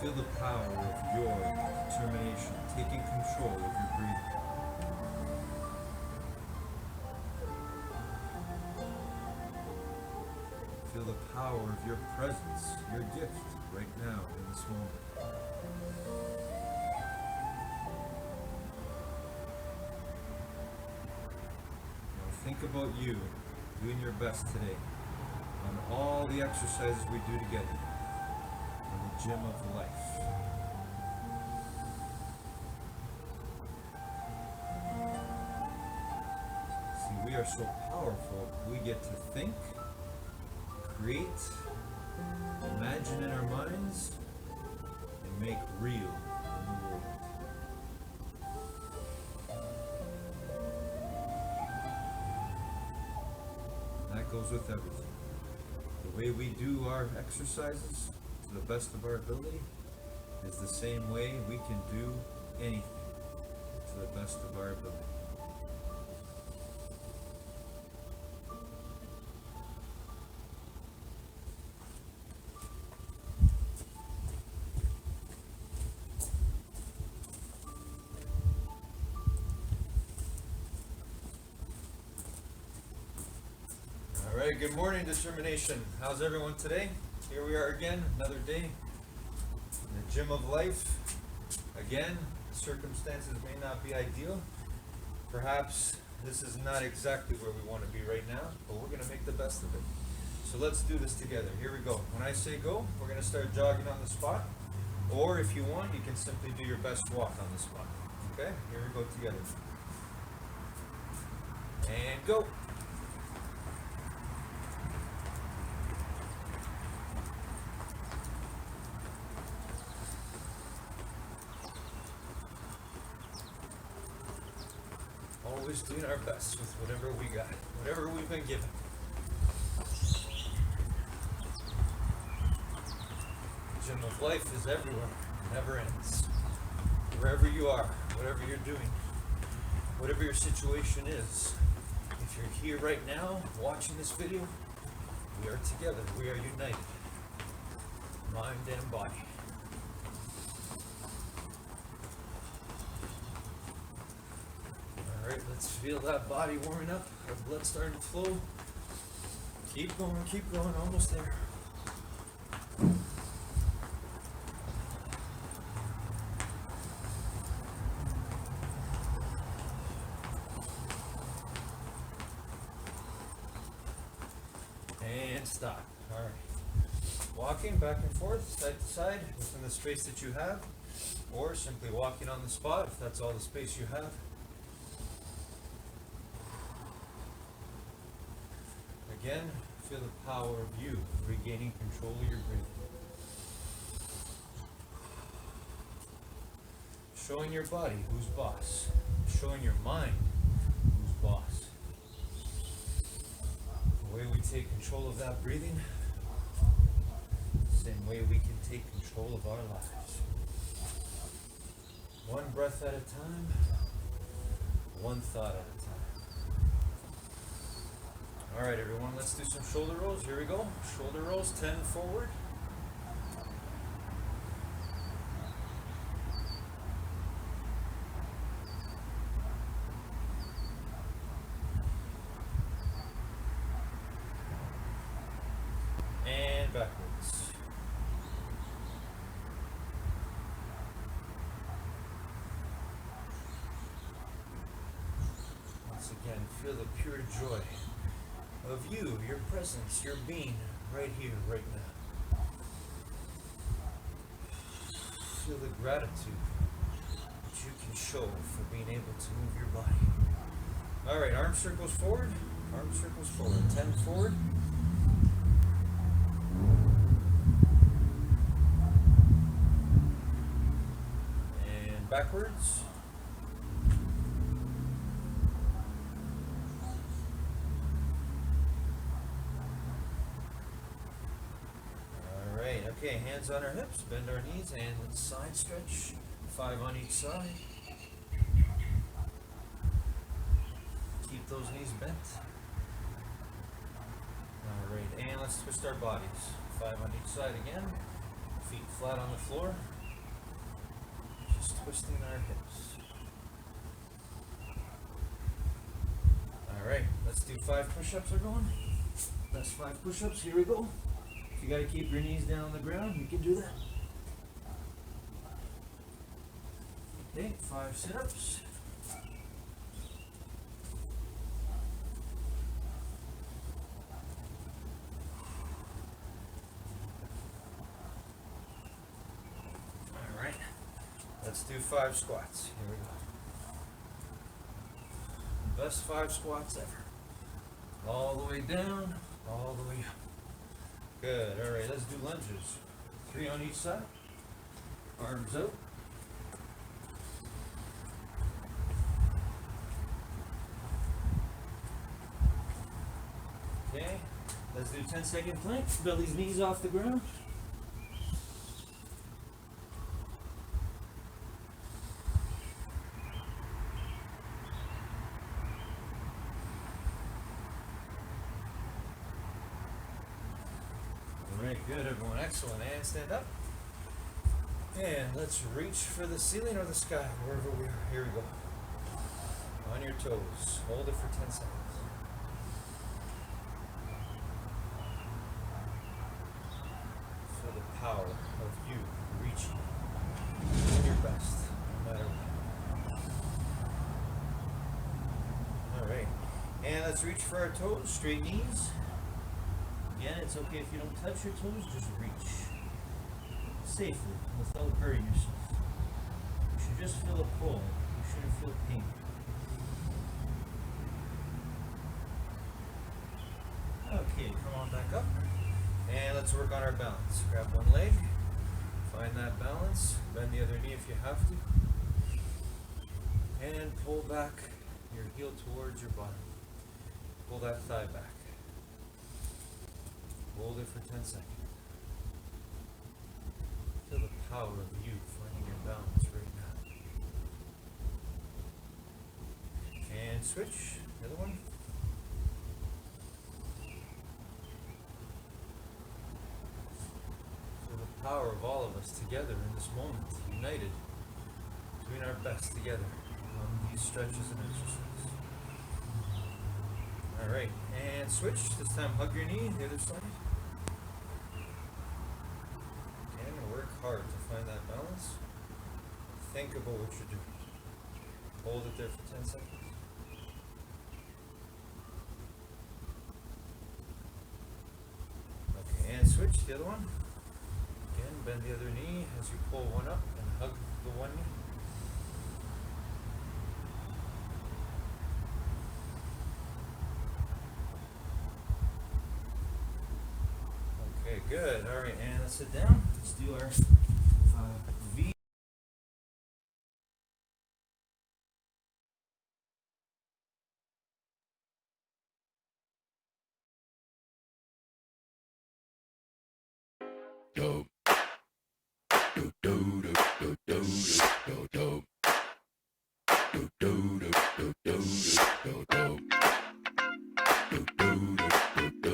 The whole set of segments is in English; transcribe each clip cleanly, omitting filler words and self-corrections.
Feel the power of your determination taking control of your breathing. Feel the power of your presence, your gift, right now in this moment. Now think about you doing your best today on all the exercises we do together in the gym of life. See, we are so powerful. We get to think, create, imagine in our minds, and make real in the world. That goes with everything. The way we do our exercises to the best of our ability is the same way we can do anything to the best of our ability. Alright, good morning, determination. How's everyone today? Here we are again, another day in the gym of life. Again, circumstances may not be ideal. Perhaps this is not exactly where we want to be right now, but we're going to make the best of it. So let's do this together. Here we go. When I say go, we're going to start jogging on the spot. Or if you want, you can simply do your best walk on the spot. Okay? Here we go together. And go. Always doing our best with whatever we got, whatever we've been given. The gym of life is everywhere, never ends. Wherever you are, whatever you're doing, whatever your situation is, if you're here right now watching this video, we are together, we are united, mind and body. Alright, let's feel that body warming up, our blood starting to flow. Keep going, almost there. And stop. Alright. Walking back and forth, side to side, within the space that you have, or simply walking on the spot if that's all the space you have. Again, feel the power of you regaining control of your breathing. Showing your body who's boss. Showing your mind who's boss. The way we take control of that breathing, same way we can take control of our lives. One breath at a time, one thought at a time. Alright everyone, let's do some shoulder rolls. Here we go. Shoulder rolls, 10 forward. And backwards. Once again, feel the pure joy of you, your presence, your being, right here, right now. Feel the gratitude that you can show for being able to move your body. Alright, arm circles forward, 10 forward. And backwards. Okay, hands on our hips, bend our knees, and let's side stretch. 5 on each side. Keep those knees bent. Alright, and let's twist our bodies. 5 on each side again. Feet flat on the floor. Just twisting our hips. Alright, let's do 5 push-ups, everyone. That's 5 push-ups. Here we go. If you gotta keep your knees down on the ground, you can do that. Okay, 5 sit-ups. Alright, let's do 5 squats. Here we go. Best 5 squats ever. All the way down, all the way up. Good. Alright, let's do lunges. 3 on each side. Arms out. Okay, let's do 10-second plank. Belly's knees off the ground. Alright, good everyone, excellent. And stand up. And let's reach for the ceiling or the sky, wherever we are. Here we go. On your toes. Hold it for 10 seconds. Feel the power of you reaching. Doing your best, no matter what. Alright. And let's reach for our toes. Straight knees. Again, it's okay if you don't touch your toes, just reach. Safely, without hurting yourself. You should just feel a pull. You shouldn't feel pain. Okay, come on back up. And let's work on our balance. Grab one leg. Find that balance. Bend the other knee if you have to. And pull back your heel towards your bottom. Pull that thigh back. Hold it for 10 seconds. Feel the power of you finding your balance right now. And switch. The other one. Feel the power of all of us together in this moment, united, doing our best together on these stretches and exercises. Alright, and switch. This time hug your knee, the other side. Hard to find that balance. Think about what you're doing. Hold it there for 10 seconds. Okay, and switch the other one. Again, bend the other knee as you pull one up and hug the one knee. Okay, good. All right, and let's sit down. Let's do our V. Do do do do do do do do do do do do do do do.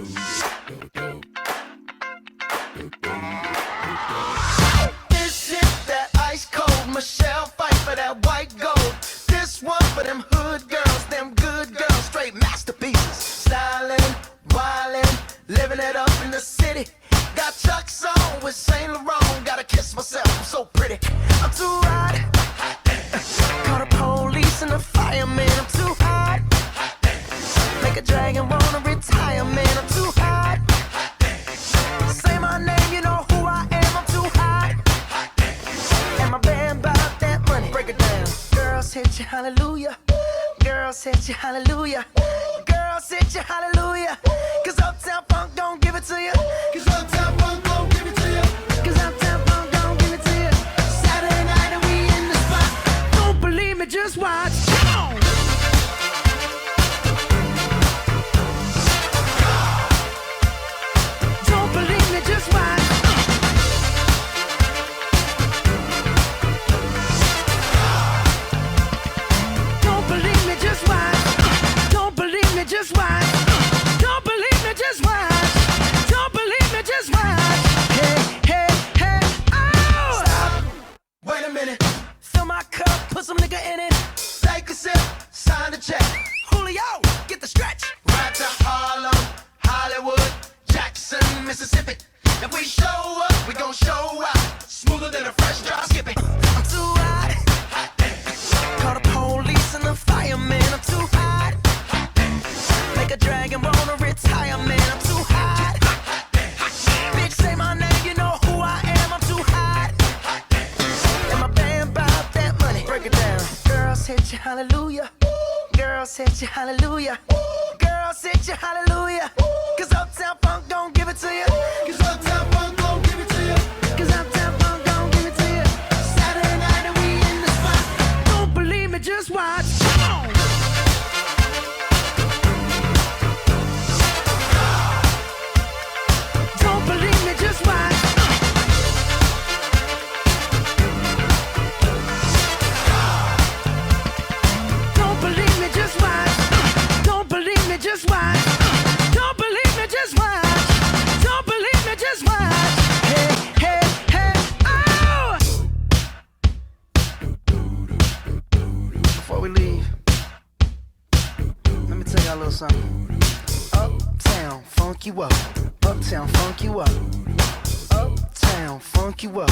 This is that ice cold Michelle fight for that white gold. This one for them hood girls, them good girls, straight masterpieces. Styling, wildin', living it up in the city. Got Chuck's on with Saint Laurent. Gotta kiss myself, I'm so pretty. I'm too hot. Call the police and the fireman. I'm too hot. Make a dragon wanna retire, man. I'm too hot. Say my name, you know who I am. I'm too hot. And my band bought that money. Break it down. Girls hit you, hallelujah. Girls hit you, hallelujah. Girls hit you, hallelujah. Cause Uptown Funk don't give it to you. Cause Uptown Funk don't give it to you. Cause Uptown Funk don't give it to you. Saturday night and we in the spot. Don't believe me, just watch. Come on. Don't believe me, just watch. Don't believe me, just watch. Don't believe me, just watch. Don't believe me, just watch. Don't believe me, just watch. Girls hit you hallelujah. Girls hit you hallelujah. Girls hit you hallelujah. Cause Uptown Funk don't give it to you. Cause Uptown Funk don't give it to you. Cause Uptown Funk don't give it to you. Saturday night and we in the spot. Don't believe me, just watch. Come on. Don't believe me, just watch. Don't believe me, just watch. Don't believe me, just watch. Don't believe me, just watch. Don't believe me, just watch. Hey, hey, hey, oh! Before we leave, let me tell y'all a little something. Uptown, funk you up. Uptown, funk you up. Uptown, funk you up.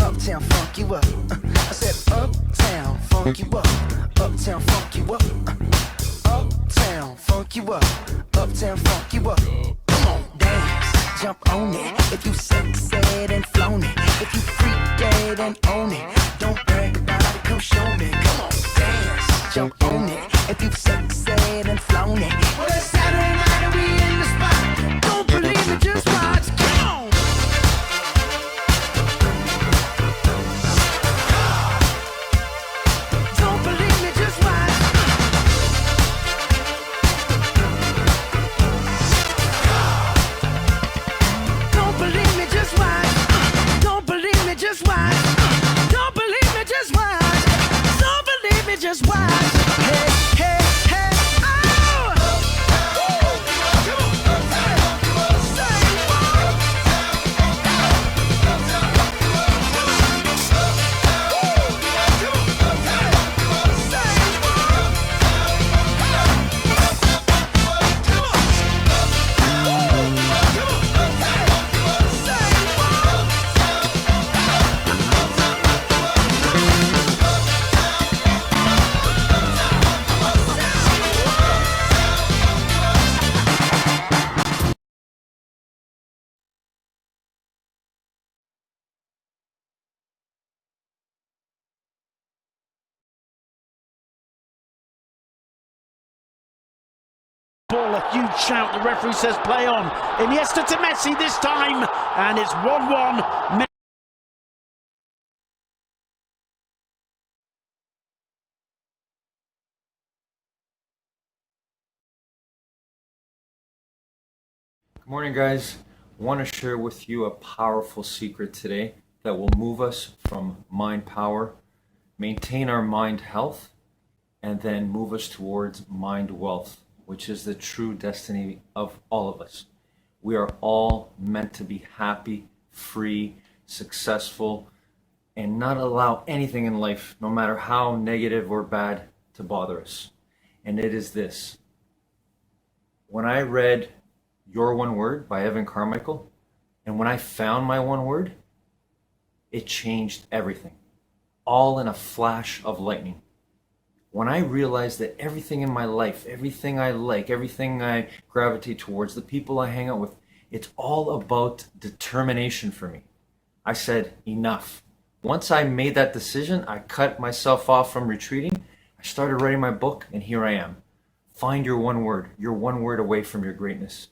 Uptown, funk you up. I said uptown, funk you up. Uptown, funk you up. Uptown, funk you up. Uptown, funk you up. Come on, dance, jump on it. If you sexed and flown it. If you freak dead and own it. Don't brag about it, come show me. Come on, dance, jump on it. If you sexed and flown it. Well, it's Saturday night and we in the spot. Don't believe me, just watch. Come on. Don't believe me, just watch. Don't believe me, just watch. Don't believe me, just watch. Don't believe me, just watch. Don't believe me, just watch. Hey, hey, hey, oh! Ball, a huge shout. The referee says play on. Iniesta to Messi this time, and it's 1-1. Good morning, guys. I want to share with you a powerful secret today that will move us from mind power, maintain our mind health, and then move us towards mind wealth, which is the true destiny of all of us. We are all meant to be happy, free, successful, and not allow anything in life, no matter how negative or bad, to bother us. And it is this. When I read Your One Word by Evan Carmichael, and when I found my one word, it changed everything, all in a flash of lightning. When I realized that everything in my life, everything I like, everything I gravitate towards, the people I hang out with, it's all about determination for me. I said, enough. Once I made that decision, I cut myself off from retreating. I started writing my book, and here I am. Find your one word. You're one word away from your greatness.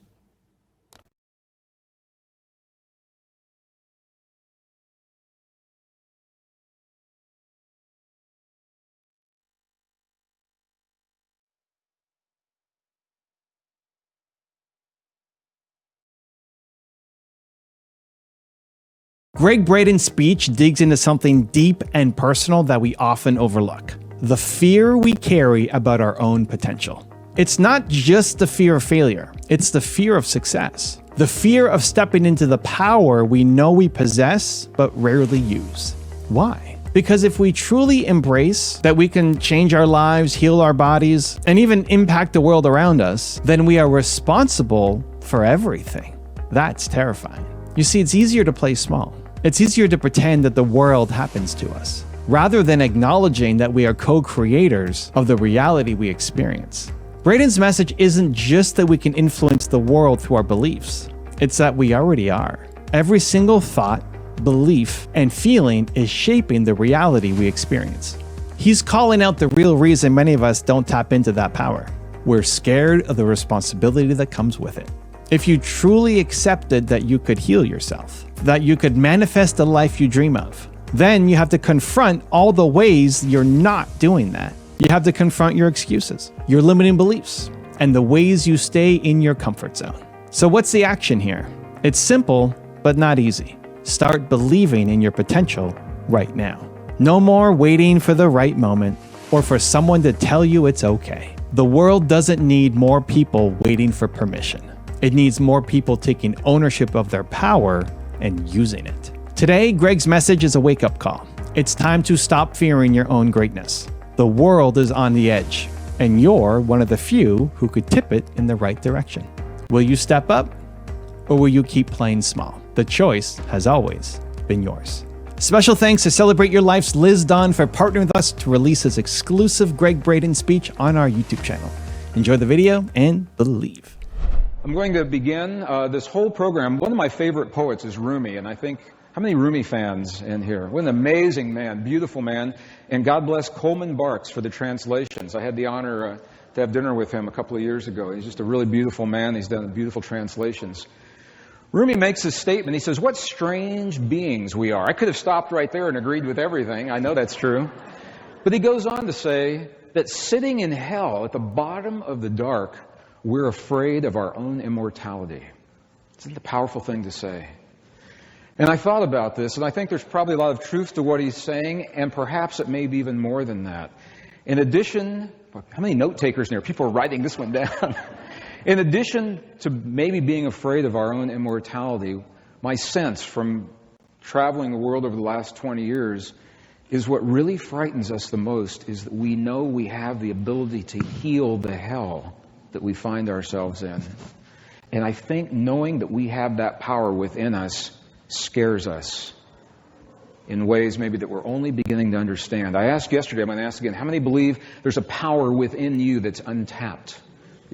Gregg Braden's speech digs into something deep and personal that we often overlook: the fear we carry about our own potential. It's not just the fear of failure, it's the fear of success. The fear of stepping into the power we know we possess but rarely use. Why? Because if we truly embrace that we can change our lives, heal our bodies, and even impact the world around us, then we are responsible for everything. That's terrifying. You see, it's easier to play small. It's easier to pretend that the world happens to us, rather than acknowledging that we are co-creators of the reality we experience. Braden's message isn't just that we can influence the world through our beliefs. It's that we already are. Every single thought, belief, and feeling is shaping the reality we experience. He's calling out the real reason many of us don't tap into that power. We're scared of the responsibility that comes with it. If you truly accepted that you could heal yourself, that you could manifest the life you dream of, then you have to confront all the ways you're not doing that. You have to confront your excuses, your limiting beliefs, and the ways you stay in your comfort zone. So what's the action here? It's simple, but not easy. Start believing in your potential right now. No more waiting for the right moment or for someone to tell you it's okay. The world doesn't need more people waiting for permission. It needs more people taking ownership of their power and using it. Today, Gregg's message is a wake-up call. It's time to stop fearing your own greatness. The world is on the edge, and you're one of the few who could tip it in the right direction. Will you step up, or will you keep playing small? The choice has always been yours. Special thanks to Celebrate Your Life's Liz Dunn for partnering with us to release his exclusive Gregg Braden speech on our YouTube channel. Enjoy the video and believe. I'm going to begin this whole program. One of my favorite poets is Rumi, and I think, how many Rumi fans in here? What an amazing man, beautiful man, and God bless Coleman Barks for the translations. I had the honor to have dinner with him a couple of years ago. He's just a really beautiful man. He's done beautiful translations. Rumi makes this statement. He says, "What strange beings we are." I could have stopped right there and agreed with everything. I know that's true. But he goes on to say that sitting in hell at the bottom of the dark, we're afraid of our own immortality. Isn't it a powerful thing to say? And I thought about this, and I think there's probably a lot of truth to what he's saying, and perhaps it may be even more than that. In addition, how many note takers in here? People are writing this one down. In addition to maybe being afraid of our own immortality, my sense from traveling the world over the last 20 years is what really frightens us the most is that we know we have the ability to heal the hell that we find ourselves in. And I think knowing that we have that power within us scares us in ways maybe that we're only beginning to understand. I asked yesterday, I'm going to ask again, how many believe there's a power within you that's untapped?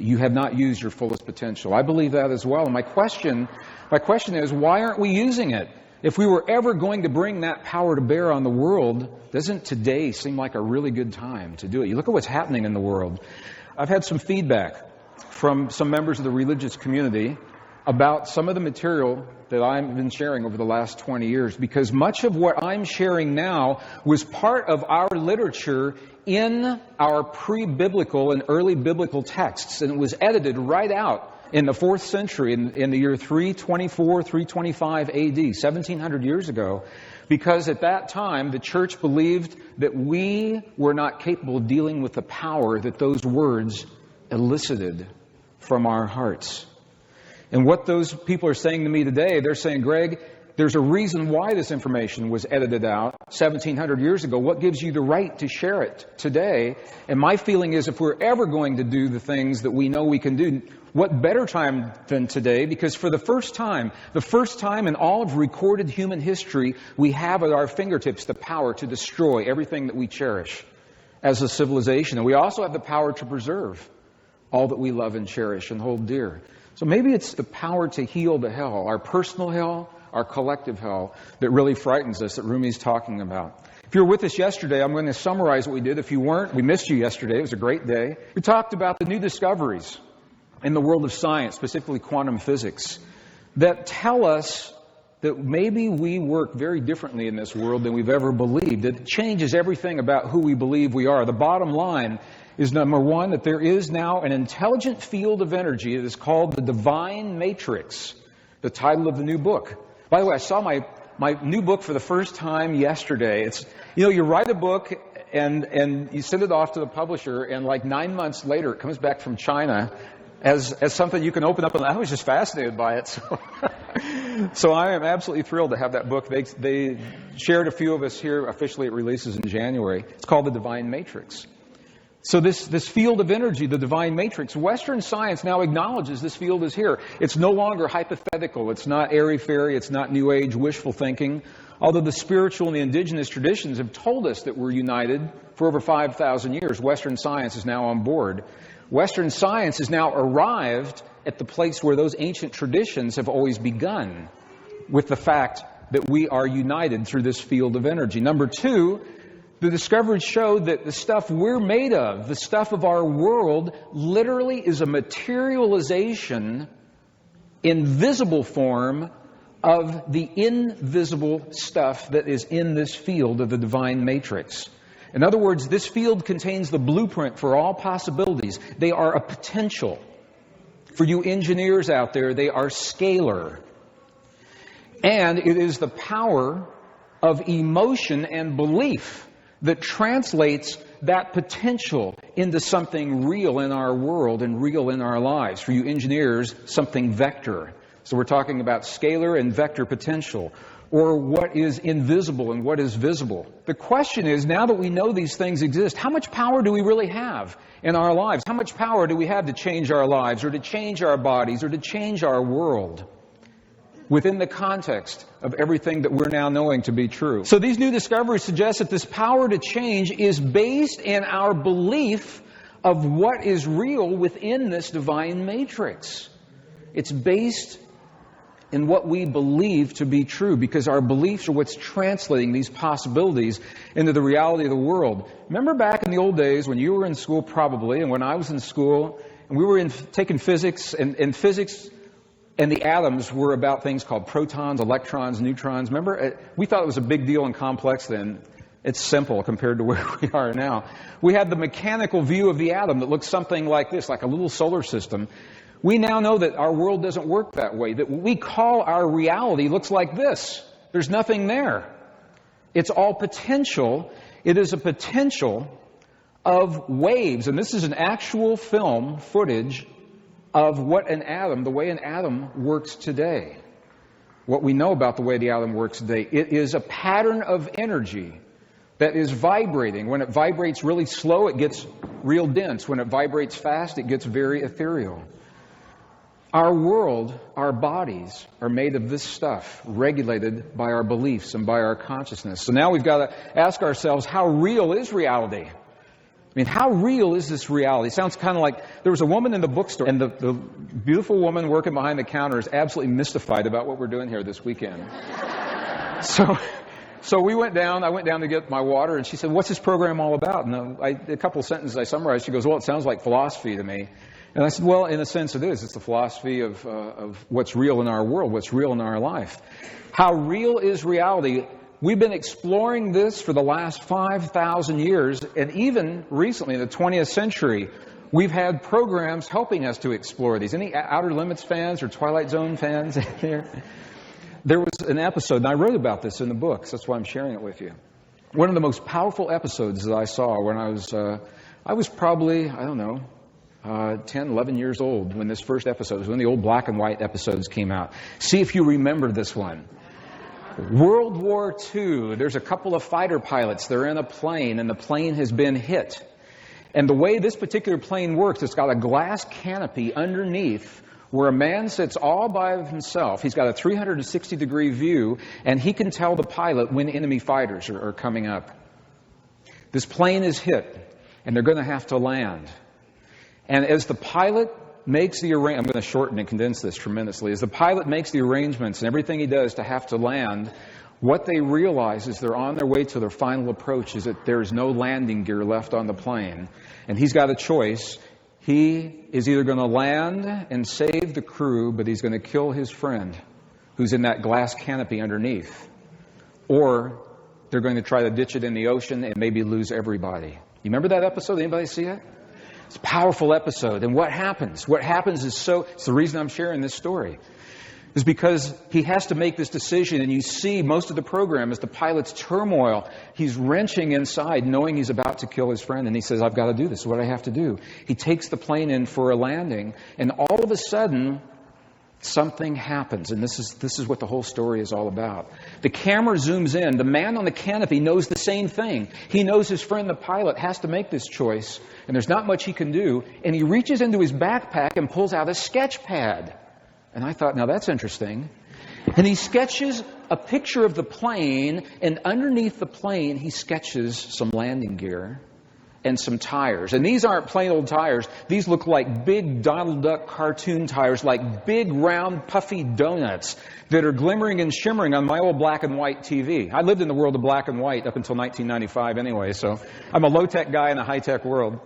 You have not used your fullest potential. I believe that as well. And my question is, why aren't we using it? If we were ever going to bring that power to bear on the world, doesn't today seem like a really good time to do it? You look at what's happening in the world. I've had some feedback from some members of the religious community about some of the material that I've been sharing over the last 20 years, because much of what I'm sharing now was part of our literature in our pre-biblical and early biblical texts, and it was edited right out in the 4th century, in the year 324, 325 AD, 1700 years ago, because at that time the church believed that we were not capable of dealing with the power that those words elicited from our hearts. And what those people are saying to me today, they're saying, Gregg, there's a reason why this information was edited out 1700 years ago. What gives you the right to share it today? And my feeling is if we're ever going to do the things that we know we can do, what better time than today? Because for the first time in all of recorded human history, we have at our fingertips the power to destroy everything that we cherish as a civilization. And we also have the power to preserve all that we love and cherish and hold dear. So maybe it's the power to heal the hell, our personal hell, our collective hell, that really frightens us, that Rumi's talking about. If you were with us yesterday, I'm going to summarize what we did. If you weren't, we missed you yesterday. It was a great day. We talked about the new discoveries in the world of science, specifically quantum physics, that tell us that maybe we work very differently in this world than we've ever believed. It changes everything about who we believe we are. The bottom line is, number one, that there is now an intelligent field of energy that is called the divine matrix, the title of the new book. By the way, I saw my new book for the first time yesterday. It's, you write a book and you send it off to the publisher, and like 9 months later it comes back from China as something you can open up, and I was just fascinated by it. So I am absolutely thrilled to have that book. They shared a few of us here. Officially it releases in January. It's called The Divine Matrix. So this field of energy, the divine matrix, Western science now acknowledges this field is here. It's no longer hypothetical. It's not airy-fairy. It's not New Age wishful thinking. Although the spiritual and the indigenous traditions have told us that we're united for over 5,000 years, Western science is now on board. Western science has now arrived at the place where those ancient traditions have always begun, with the fact that we are united through this field of energy. Number two, The discoveries show that the stuff we're made of, the stuff of our world, literally is a materialization in visible form of the invisible stuff that is in this field of the divine matrix. In other words, this field contains the blueprint for all possibilities. They are a potential. For you engineers out there, they are scalar. And it is the power of emotion and belief that translates that potential into something real in our world and real in our lives. For you engineers, something vector. So we're talking about scalar and vector potential, or what is invisible and what is visible. The question is, now that we know these things exist, how much power do we really have in our lives? How much power do we have to change our lives, or to change our bodies, or to change our world within the context of everything that we're now knowing to be true? So these new discoveries suggest that this power to change is based in our belief of what is real within this divine matrix. It's based in what we believe to be true, because our beliefs are what's translating these possibilities into the reality of the world. Remember back in the old days when you were in school, probably, and when I was in school, and we were taking physics, and physics and the atoms were about things called protons, electrons, neutrons. Remember? We thought it was a big deal and complex then. It's simple compared to where we are now. We had the mechanical view of the atom that looks something like this, like a little solar system. We now know that our world doesn't work that way, that what we call our reality looks like this. There's nothing there. It's all potential. It is a potential of waves, and this is an actual film footage of what an atom, the way an atom works today. What we know about the way the atom works today. It is a pattern of energy that is vibrating. When it vibrates really slow, it gets real dense. When it vibrates fast, it gets very ethereal. Our world, our bodies, are made of this stuff, regulated by our beliefs and by our consciousness. So now we've got to ask ourselves, how real is reality? I mean, how real is this reality? It sounds kind of like there was a woman in the bookstore, and the beautiful woman working behind the counter is absolutely mystified about what we're doing here this weekend. So we went down. I went down to get my water, and she said, "What's this program all about?" And a couple of sentences I summarized. She goes, "Well, it sounds like philosophy to me." And I said, well, in a sense it is. It's the philosophy of what's real in our world, what's real in our life. How real is reality? We've been exploring this for the last 5,000 years, and even recently, in the 20th century, we've had programs helping us to explore these. Any Outer Limits fans or Twilight Zone fans here? There was an episode, and I wrote about this in the book, so that's why I'm sharing it with you. One of the most powerful episodes that I saw when I was probably, 10, 11 years old when this first episode was, when the old black and white episodes came out. See if you remember this one. World War II, there's a couple of fighter pilots. They're in a plane, and the plane has been hit. And the way this particular plane works, it's got a glass canopy underneath where a man sits all by himself. He's got a 360-degree view, and he can tell the pilot when enemy fighters are coming up. This plane is hit, and they're going to have to land. And as the pilot makes the arrangements, I'm going to shorten and condense this tremendously. As the pilot makes the arrangements and everything he does to have to land, what they realize is they're on their way to their final approach is that there's no landing gear left on the plane. And he's got a choice. He is either going to land and save the crew, but he's going to kill his friend who's in that glass canopy underneath. Or they're going to try to ditch it in the ocean and maybe lose everybody. You remember that episode? Anybody see it? It's a powerful episode. And what happens? What happens is it's the reason I'm sharing this story, is because he has to make this decision. And you see most of the program is the pilot's turmoil. He's wrenching inside, knowing he's about to kill his friend. And he says, I've got to do this. What do I have to do? He takes the plane in for a landing. And all of a sudden, something happens. And this is what the whole story is all about. The camera zooms in. The man on the canopy knows the same thing. He knows his friend, the pilot, has to make this choice. And there's not much he can do. And he reaches into his backpack and pulls out a sketch pad. And I thought, now that's interesting. And he sketches a picture of the plane. And underneath the plane, he sketches some landing gear. and some tires. And these aren't plain old tires. These look like big Donald Duck cartoon tires, like big round puffy donuts that are glimmering and shimmering on my old black and white TV. I lived in the world of black and white up until 1995 anyway, so I'm a low-tech guy in a high-tech world.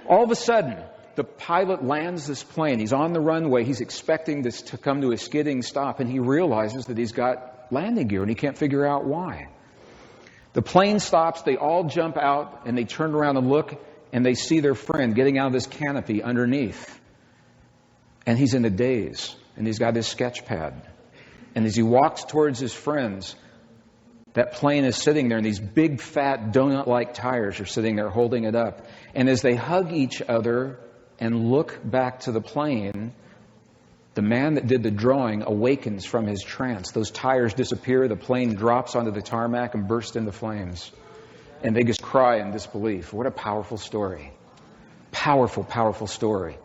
All of a sudden, the pilot lands this plane. He's on the runway. He's expecting this to come to a skidding stop, and he realizes that he's got landing gear, and he can't figure out why. The plane stops, they all jump out, and they turn around and look, and they see their friend getting out of this canopy underneath. And he's in a daze, and he's got his sketch pad. And as he walks towards his friends, that plane is sitting there, and these big, fat, donut-like tires are sitting there holding it up. And as they hug each other and look back to the plane, the man that did the drawing awakens from his trance. Those tires disappear, the plane drops onto the tarmac and bursts into flames. And they just cry in disbelief. What a powerful story. Powerful, powerful story.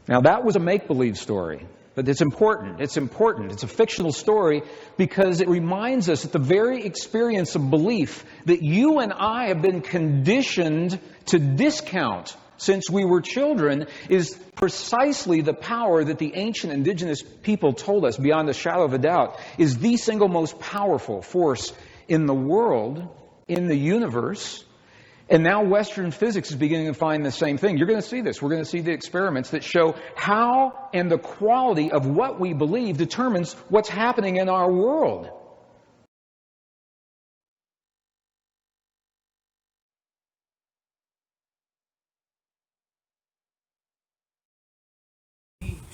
Now that was a make-believe story, but it's important. It's important. It's a fictional story because it reminds us that the very experience of belief that you and I have been conditioned to discount since we were children is precisely the power that the ancient indigenous people told us, beyond a shadow of a doubt, is the single most powerful force in the world, in the universe. And now Western physics is beginning to find the same thing. You're going to see this. We're going to see the experiments that show how and the quality of what we believe determines what's happening in our world.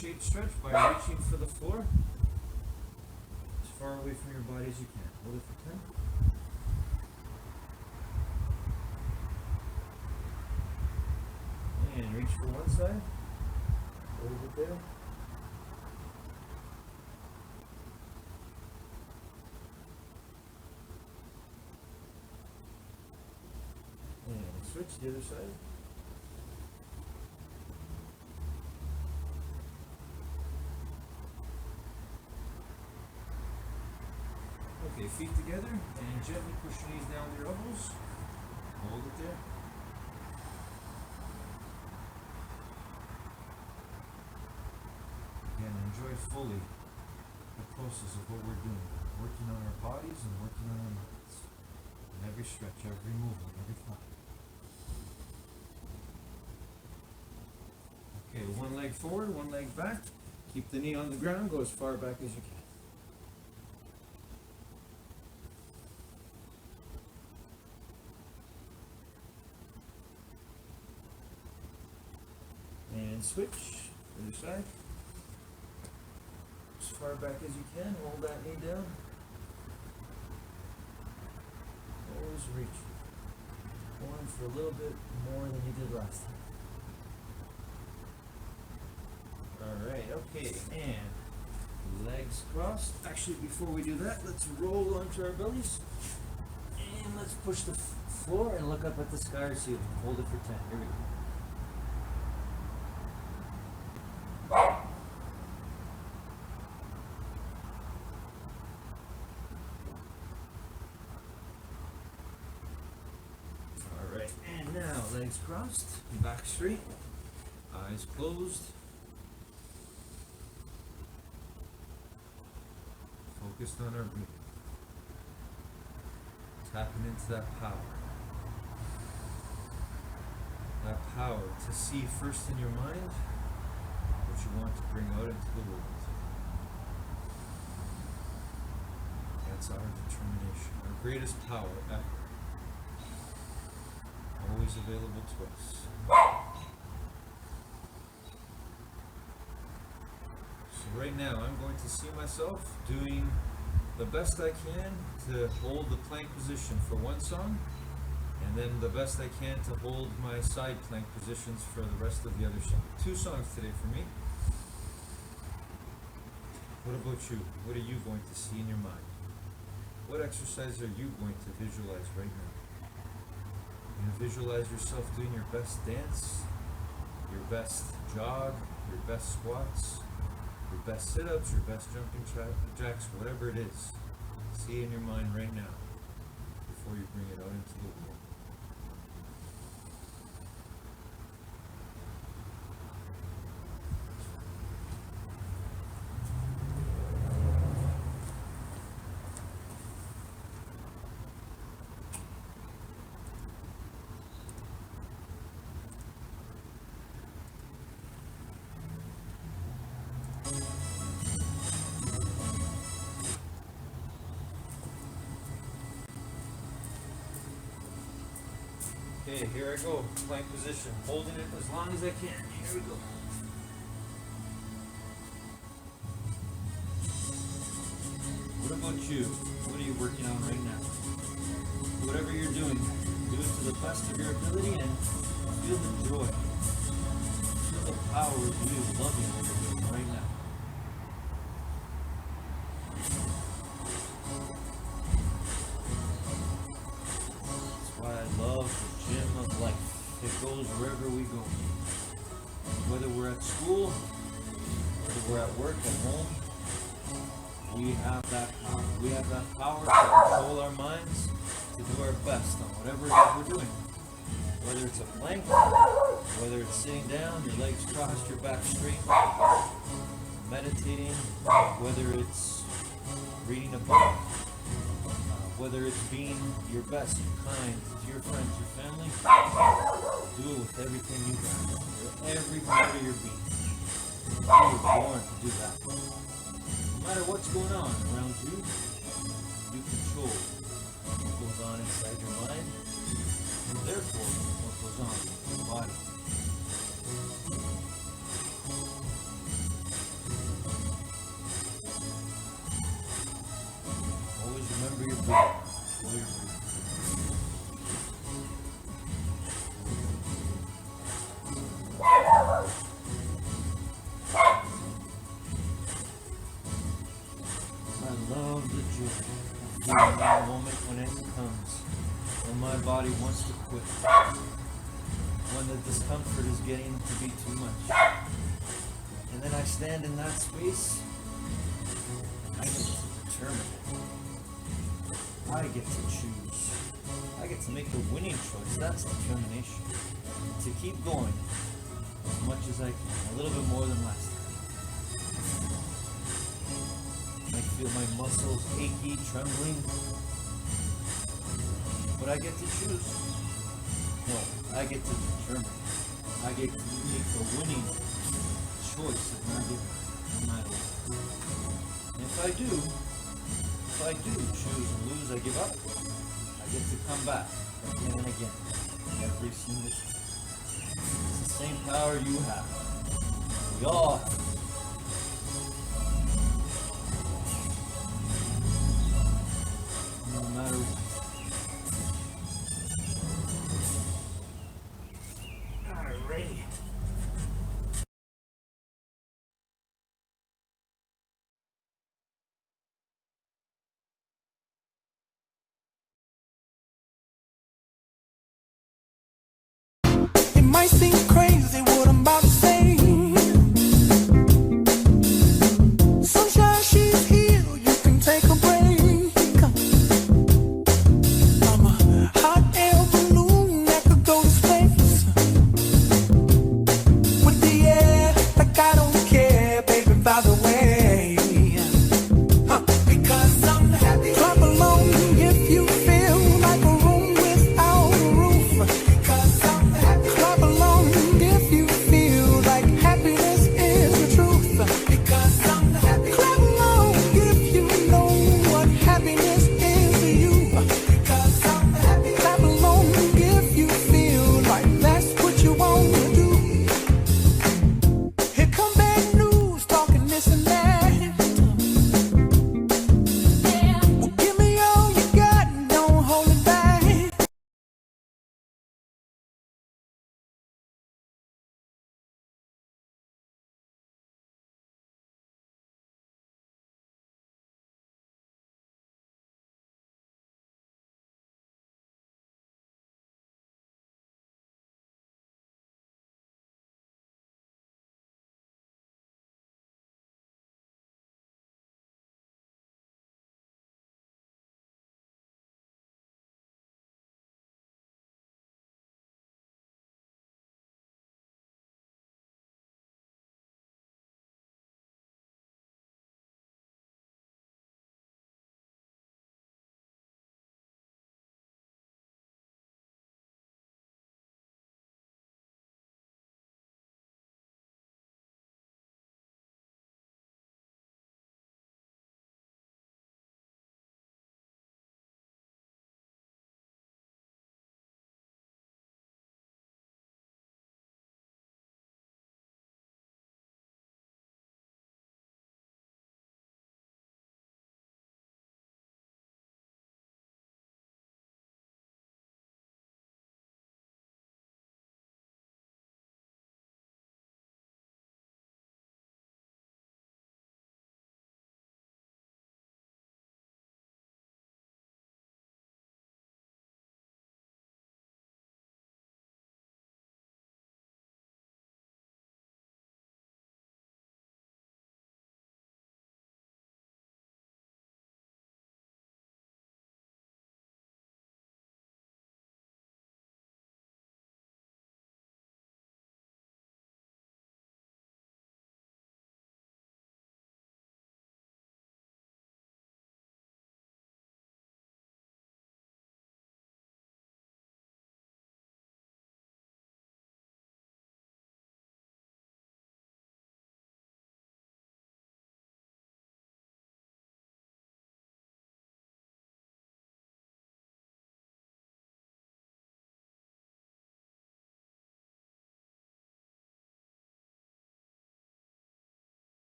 Shape stretch by reaching for the floor as far away from your body as you can. Hold it for 10. And reach for one side. Hold it there. And switch to the other side. Okay, feet together and gently push your knees down to your elbows. Hold it there. Again, enjoy fully the process of what we're doing. Working on our bodies and working on our minds. In every stretch, every movement, every thought. Okay, one leg forward, one leg back. Keep the knee on the ground, go as far back as you can. And switch, other side. As far back as you can, hold that knee down. Always reach. Going for a little bit more than you did last time. Alright, okay, and legs crossed. Actually, before we do that, let's roll onto our bellies. And let's push the floor and look up at the sky or ceiling. Hold it for 10. Here we go. Alright, and now legs crossed, back straight, eyes closed. Focused on our breathing. Tapping into that power. That power to see first in your mind what you want to bring out into the world. That's our determination, our greatest power ever. Always available to us. So right now I'm going to see myself doing the best I can to hold the plank position for one song, and then the best I can to hold my side plank positions for the rest of the other song. 2 songs today for me. What about you? What are you going to see in your mind? What exercise are you going to visualize right now? You visualize yourself doing your best dance, your best jog, your best squats, your best sit-ups, your best jumping jacks, whatever it is. See in your mind right now before you bring it out into the world. Okay, here I go. Plank position. Holding it as long as I can. Here we go. What about you? What are you working on right now? Whatever you're doing, do it to the best of your ability and feel the joy. Feel the power of you loving what you're doing right now. That's why I love the gym of life. It goes wherever we go. Whether we're at school, whether we're at work, at home, we have that power. We have that power to control our minds, to do our best on whatever it is we're doing. Whether it's a plank, whether it's sitting down, your legs crossed, your back straight, meditating, whether it's reading a book, whether it's being your best, kind to your friends, your family, do it with everything you got, with every part of your being. You were born to do that. No matter what's going on around you, you control what goes on inside your mind, and therefore what goes on in your body. Always remember your breathing. Control your breathing. I love the joy of feeling that moment when it comes, when my body wants to quit, when the discomfort is getting to be too much. And then I stand in that space, I get to determine it. I get to choose. I get to make the winning choice. That's determination. To keep going as much as I can, a little bit more than last time. I feel my muscles achy, trembling. But I get to choose. No, I get to determine. I get to make the winning choice of not giving up, no matter what. And if I do choose and lose, I give up, I get to come back again and again, every single time. It's the same power you have. We all have. No matter what. Alrighty. It might seem crazy what I'm about to say. Sunshine, she's here, you can take a break.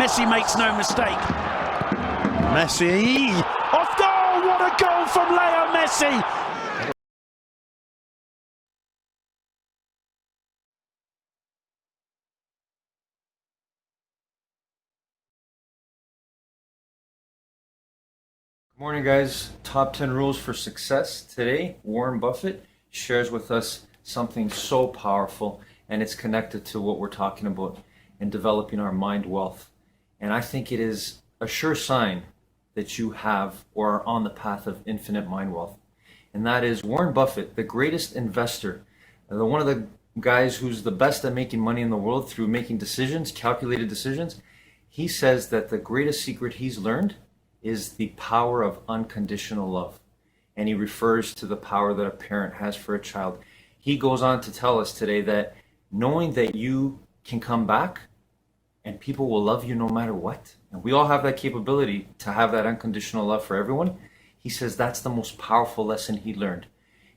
Messi makes no mistake. Messi off goal. What a goal from Leo Messi. Good morning, guys. Top 10 rules for success. Today, Warren Buffett shares with us something so powerful, and it's connected to what we're talking about in developing our mind wealth. And I think it is a sure sign that you have or are on the path of infinite mind wealth. And that is Warren Buffett, the greatest investor, one of the guys who's the best at making money in the world through making decisions, calculated decisions. He says that the greatest secret he's learned is the power of unconditional love. And he refers to the power that a parent has for a child. He goes on to tell us today that knowing that you can come back and people will love you no matter what, and we all have that capability to have that unconditional love for everyone, he says that's the most powerful lesson he learned.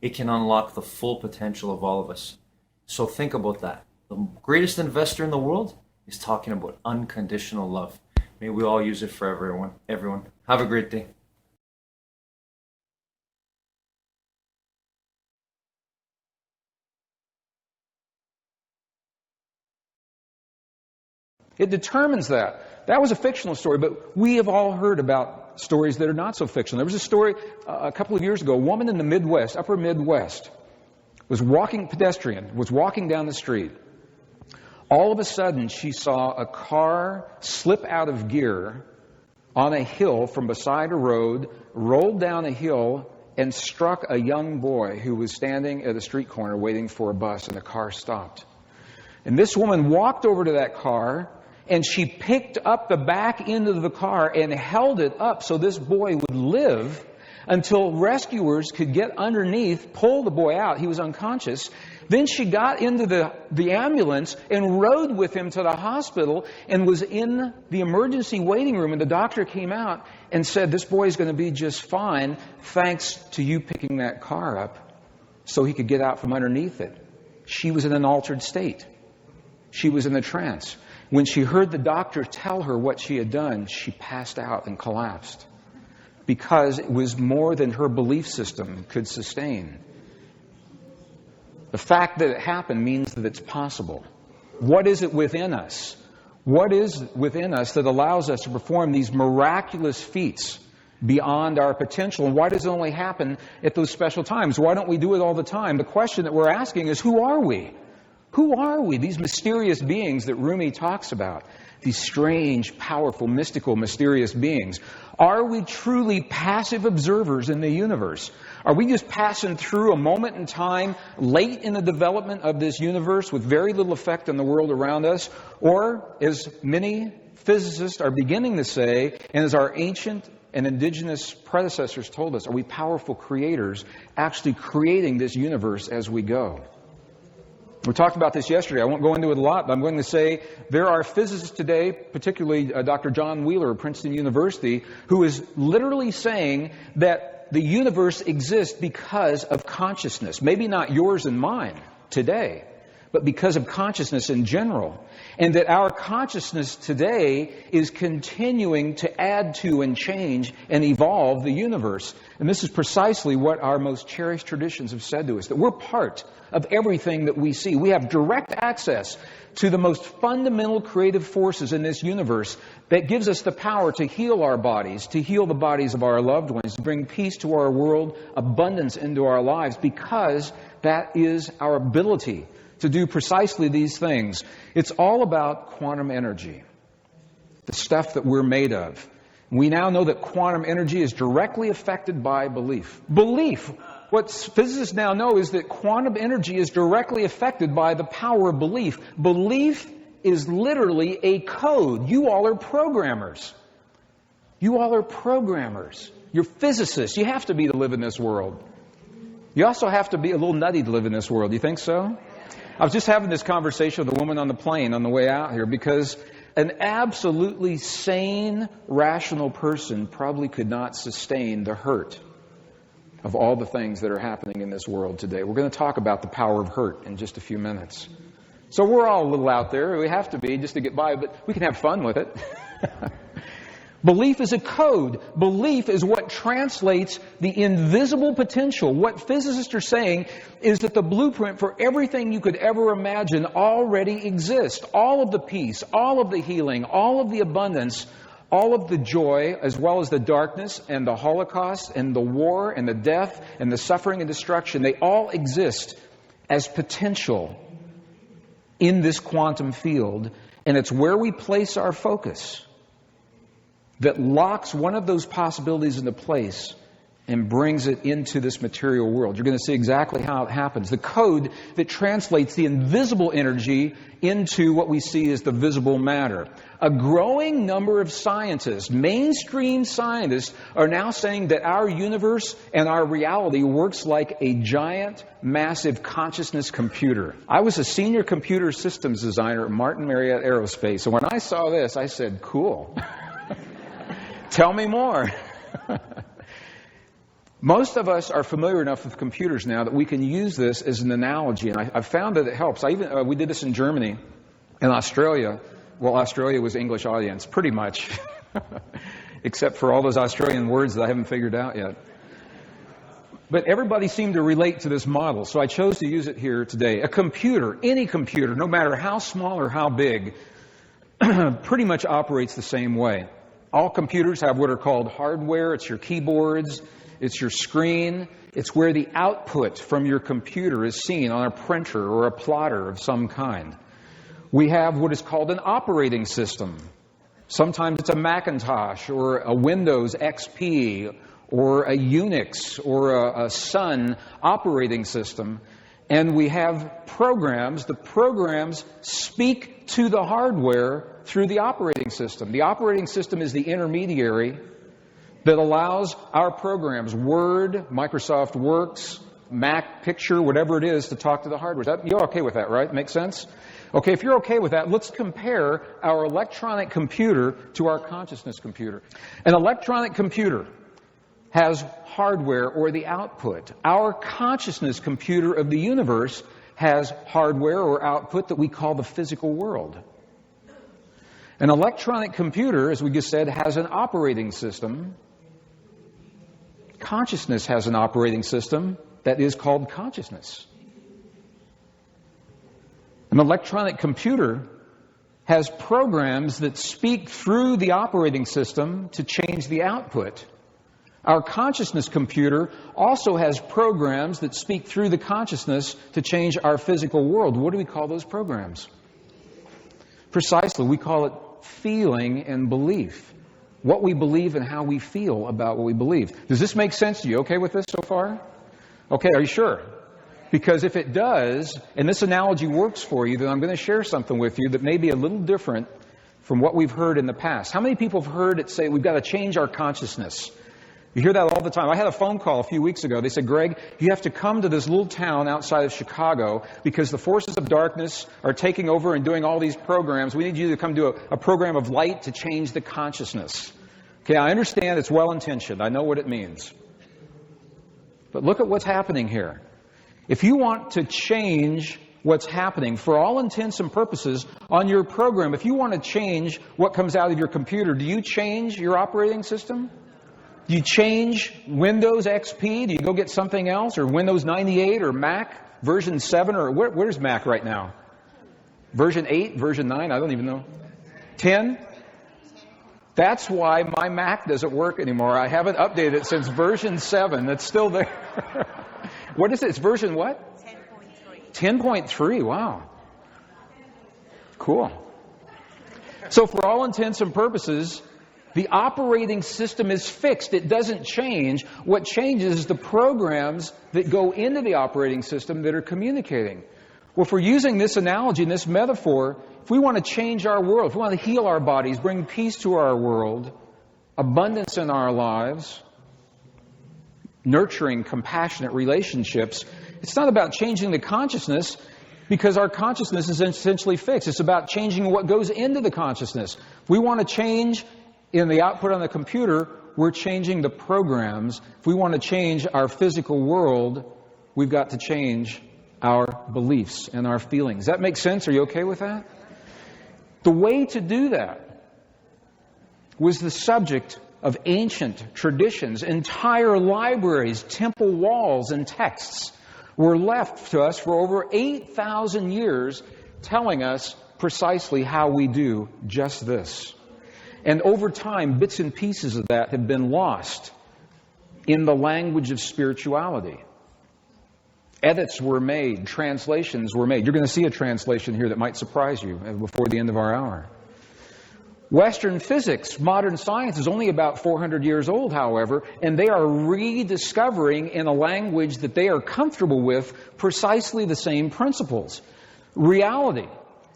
It can unlock the full potential of all of us. So think about that. The greatest investor in the world is talking about unconditional love. May we all use it for everyone. Have a great day. It determines that. That was a fictional story, but we have all heard about stories that are not so fictional. There was a story a couple of years ago. A woman in the Midwest, upper Midwest, was walking down the street. All of a sudden, she saw a car slip out of gear on a hill from beside a road, rolled down a hill, and struck a young boy who was standing at a street corner waiting for a bus, and the car stopped. And this woman walked over to that car, and she picked up the back end of the car and held it up so this boy would live until rescuers could get underneath, pull the boy out. He was unconscious. Then she got into the ambulance and rode with him to the hospital and was in the emergency waiting room. And the doctor came out and said, this boy is going to be just fine thanks to you picking that car up so he could get out from underneath it. She was in an altered state. She was in a trance. When she heard the doctor tell her what she had done, she passed out and collapsed because it was more than her belief system could sustain. The fact that it happened means that it's possible. What is it within us? What is within us that allows us to perform these miraculous feats beyond our potential? And why does it only happen at those special times? Why don't we do it all the time? The question that we're asking is, who are we? Who are we? These mysterious beings that Rumi talks about. These strange, powerful, mystical, mysterious beings. Are we truly passive observers in the universe? Are we just passing through a moment in time late in the development of this universe with very little effect on the world around us? Or, as many physicists are beginning to say, and as our ancient and indigenous predecessors told us, are we powerful creators actually creating this universe as we go? We talked about this yesterday. I won't go into it a lot, but I'm going to say there are physicists today, particularly Dr. John Wheeler of Princeton University, who is literally saying that the universe exists because of consciousness. Maybe not yours and mine today, but because of consciousness in general. And that our consciousness today is continuing to add to and change and evolve the universe. And this is precisely what our most cherished traditions have said to us, that we're part of everything that we see. We have direct access to the most fundamental creative forces in this universe that gives us the power to heal our bodies, to heal the bodies of our loved ones, to bring peace to our world, abundance into our lives, because that is our ability to do precisely these things. It's all about quantum energy, the stuff that we're made of. We now know that quantum energy is directly affected by belief. Belief! What physicists now know is that quantum energy is directly affected by the power of belief. Belief is literally a code. You all are programmers. You all are programmers. You're physicists. You have to be to live in this world. You also have to be a little nutty to live in this world. You think so? I was just having this conversation with a woman on the plane on the way out here, because an absolutely sane, rational person probably could not sustain the hurt of all the things that are happening in this world today. We're going to talk about the power of hurt in just a few minutes. So we're all a little out there. We have to be just to get by, but we can have fun with it. Belief is a code. Belief is what translates the invisible potential. What physicists are saying is that the blueprint for everything you could ever imagine already exists. All of the peace, all of the healing, all of the abundance, all of the joy, as well as the darkness and the Holocaust and the war and the death and the suffering and destruction, they all exist as potential in this quantum field. And it's where we place our focus that locks one of those possibilities into place and brings it into this material world. You're going to see exactly how it happens. The code that translates the invisible energy into what we see as the visible matter. A growing number of scientists, mainstream scientists, are now saying that our universe and our reality works like a giant, massive consciousness computer. I was a senior computer systems designer at Martin Marietta Aerospace, and when I saw this, I said, cool. Tell me more. Most of us are familiar enough with computers now that we can use this as an analogy, and I've found that it helps. We did this in Germany and Australia. Well, Australia was English audience, pretty much, except for all those Australian words that I haven't figured out yet. But everybody seemed to relate to this model, so I chose to use it here today. A computer, any computer, no matter how small or how big, pretty much operates the same way. All computers have what are called hardware. It's your keyboards. It's your screen. It's where the output from your computer is seen on a printer or a plotter of some kind. We have what is called an operating system. Sometimes it's a Macintosh or a Windows XP or a Unix or a Sun operating system. And we have programs. The programs speak to the hardware through the operating system. The operating system is the intermediary that allows our programs, Word, Microsoft Works, Mac Picture, whatever it is, to talk to the hardware. You're okay with that, right? Make sense? Okay, if you're okay with that, let's compare our electronic computer to our consciousness computer. An electronic computer has hardware or the output. Our consciousness computer of the universe has hardware or output that we call the physical world. An electronic computer, as we just said, has an operating system. Consciousness has an operating system that is called consciousness. An electronic computer has programs that speak through the operating system to change the output. Our consciousness computer also has programs that speak through the consciousness to change our physical world. What do we call those programs? Precisely, we call it feeling and belief. What we believe and how we feel about what we believe. Does this make sense to you? Okay with this so far? Okay, are you sure? Because if it does, and this analogy works for you, then I'm going to share something with you that may be a little different from what we've heard in the past. How many people have heard it say we've got to change our consciousness? You hear that all the time. I had a phone call a few weeks ago. They said, Greg, you have to come to this little town outside of Chicago because the forces of darkness are taking over and doing all these programs. We need you to come do a program of light to change the consciousness. Okay, I understand it's well-intentioned. I know what it means. But look at what's happening here. If you want to change what's happening, for all intents and purposes, on your program, if you want to change what comes out of your computer, do you change your operating system? Do you change Windows XP? Do you go get something else? Or Windows 98 or Mac version 7? Or where's Mac right now? Version 8? Version 9? I don't even know. 10? That's why my Mac doesn't work anymore. I haven't updated it since version 7. It's still there. What is it? It's version what? 10.3. 10.3. Wow. Cool. So for all intents and purposes, the operating system is fixed. It doesn't change. What changes is the programs that go into the operating system that are communicating. Well, if we're using this analogy and this metaphor, if we want to change our world, if we want to heal our bodies, bring peace to our world, abundance in our lives, nurturing, compassionate relationships, it's not about changing the consciousness because our consciousness is essentially fixed. It's about changing what goes into the consciousness. If we want to change in the output on the computer, we're changing the programs. If we want to change our physical world, we've got to change our beliefs and our feelings. Does that make sense? Are you okay with that? The way to do that was the subject of ancient traditions. Entire libraries, temple walls, and texts were left to us for over 8,000 years, telling us precisely how we do just this. And over time, bits and pieces of that have been lost in the language of spirituality. Edits were made, translations were made. You're going to see a translation here that might surprise you before the end of our hour. Western physics, modern science, is only about 400 years old, however, and they are rediscovering in a language that they are comfortable with precisely the same principles. Reality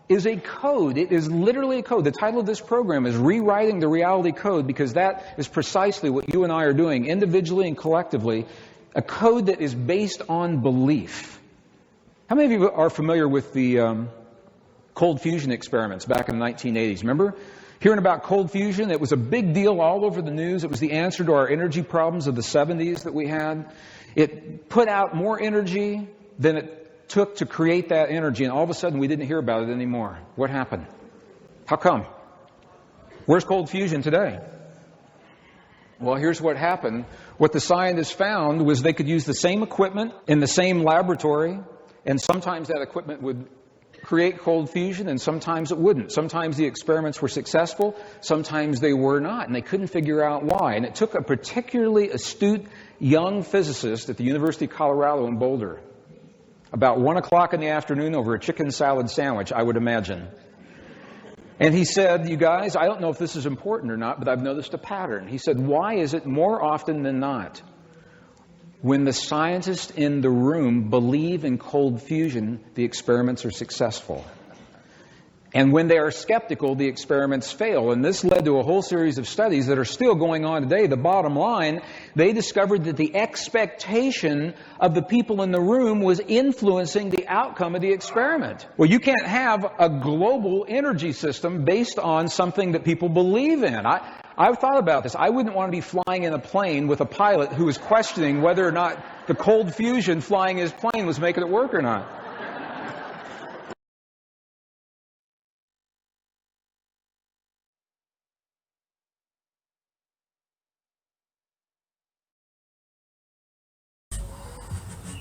is a code. It is literally a code. The title of this program is Rewriting the Reality Code, because that is precisely what you and I are doing, individually and collectively, a code that is based on belief. How many of you are familiar with the cold fusion experiments back in the 1980s? Remember hearing about cold fusion? It was a big deal all over the news. It was the answer to our energy problems of the 70s that we had. It put out more energy than it took to create that energy, and all of a sudden we didn't hear about it anymore. What happened? How come? Where's cold fusion today? Well, here's what happened. What the scientists found was they could use the same equipment in the same laboratory, and sometimes that equipment would create cold fusion, and sometimes it wouldn't. Sometimes the experiments were successful, sometimes they were not, and they couldn't figure out why. And it took a particularly astute young physicist at the University of Colorado in Boulder, about 1 o'clock in the afternoon over a chicken salad sandwich, I would imagine. And he said, you guys, I don't know if this is important or not, but I've noticed a pattern. He said, why is it more often than not, when the scientists in the room believe in cold fusion, the experiments are successful? And when they are skeptical, the experiments fail. And this led to a whole series of studies that are still going on today. The bottom line, they discovered that the expectation of the people in the room was influencing the outcome of the experiment. Well, you can't have a global energy system based on something that people believe in. I've thought about this. I wouldn't want to be flying in a plane with a pilot who was questioning whether or not the cold fusion flying his plane was making it work or not.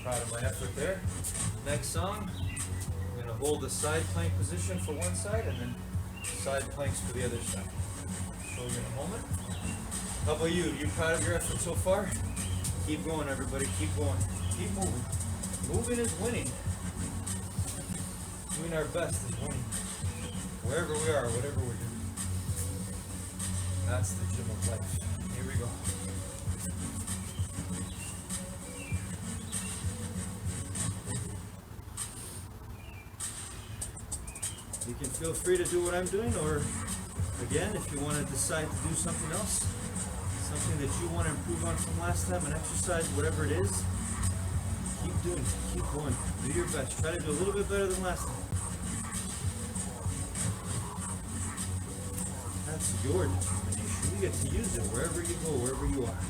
Proud of my effort there. Next song, I'm going to hold the side plank position for one side and then side planks for the other side. Show you in a moment. How about you? You proud of your effort so far? Keep going, everybody. Keep going. Keep moving. Moving is winning. Doing our best is winning. Wherever we are, whatever we're doing. That's the gym of life. Here we go. You can feel free to do what I'm doing, or again, if you want to decide to do something else, something that you want to improve on from last time, an exercise, whatever it is, keep doing it, keep going, do your best, try to do a little bit better than last time. That's your determination. You get to use it wherever you go, wherever you are.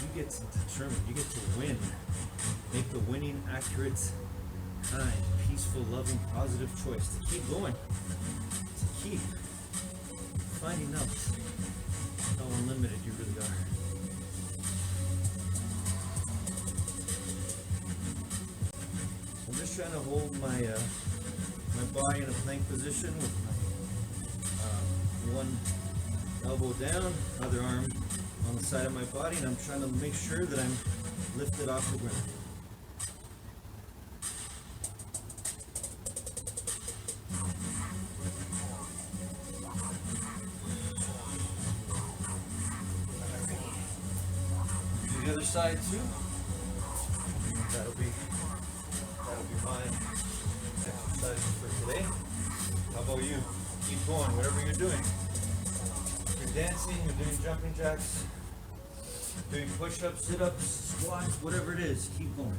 You get to determine, you get to win, make the winning, accurate, kind, peaceful, loving, positive choice to keep going, to keep finding out how unlimited you really are. I'm just trying to hold my my body in a plank position with my one elbow down, other arm on the side of my body, and I'm trying to make sure that I'm lifted off the ground. The other side too. That'll be my exercise for today. How about you? Keep going, whatever you're doing. If you're dancing, you're doing jumping jacks, doing push-ups, sit-ups, squats, whatever it is, keep going.